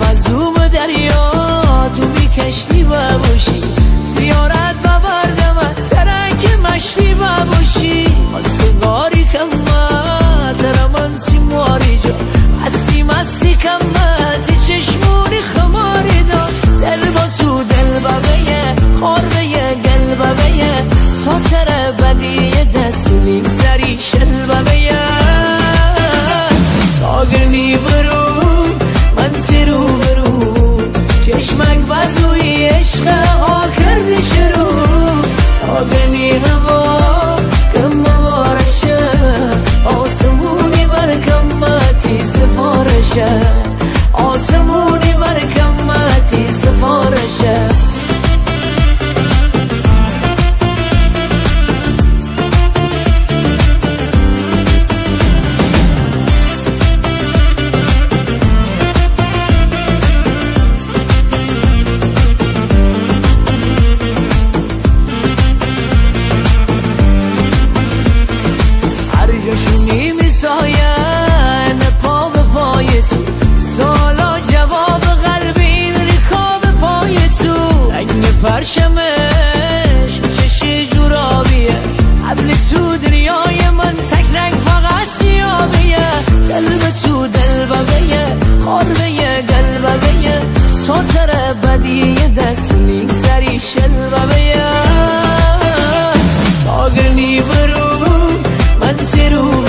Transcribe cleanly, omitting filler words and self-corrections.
مظلوم دریا تو بی کشتی باشی زیارت ببردم سرک مشتی باشی مستگاری کمت ترمن سیماری جا مستی کمت چشمونی خماری دا دل با تو دل ببیه خورده گل ببیه تا سر بدی دست میگذری شل ببیه تا گرمی برو من تیرو برو چشمک بزوی عشق ها کرده شروع تا گرمی هوا کم بارشه آسمونی بر کمتی سفارشه آسمونی بر کمتی سفارشه جاشونی میساین پا به پای تو سالا جواب قلبی ریخا به پای تو رنگ پرشمش چشی جورابیه قبل تو دریای من تک رنگ فقط سیابیه قلب تو دل ببیه خورده گل ببیه تا سر بدی دست میگذری شل ببیه تا گرمی برو من تیرو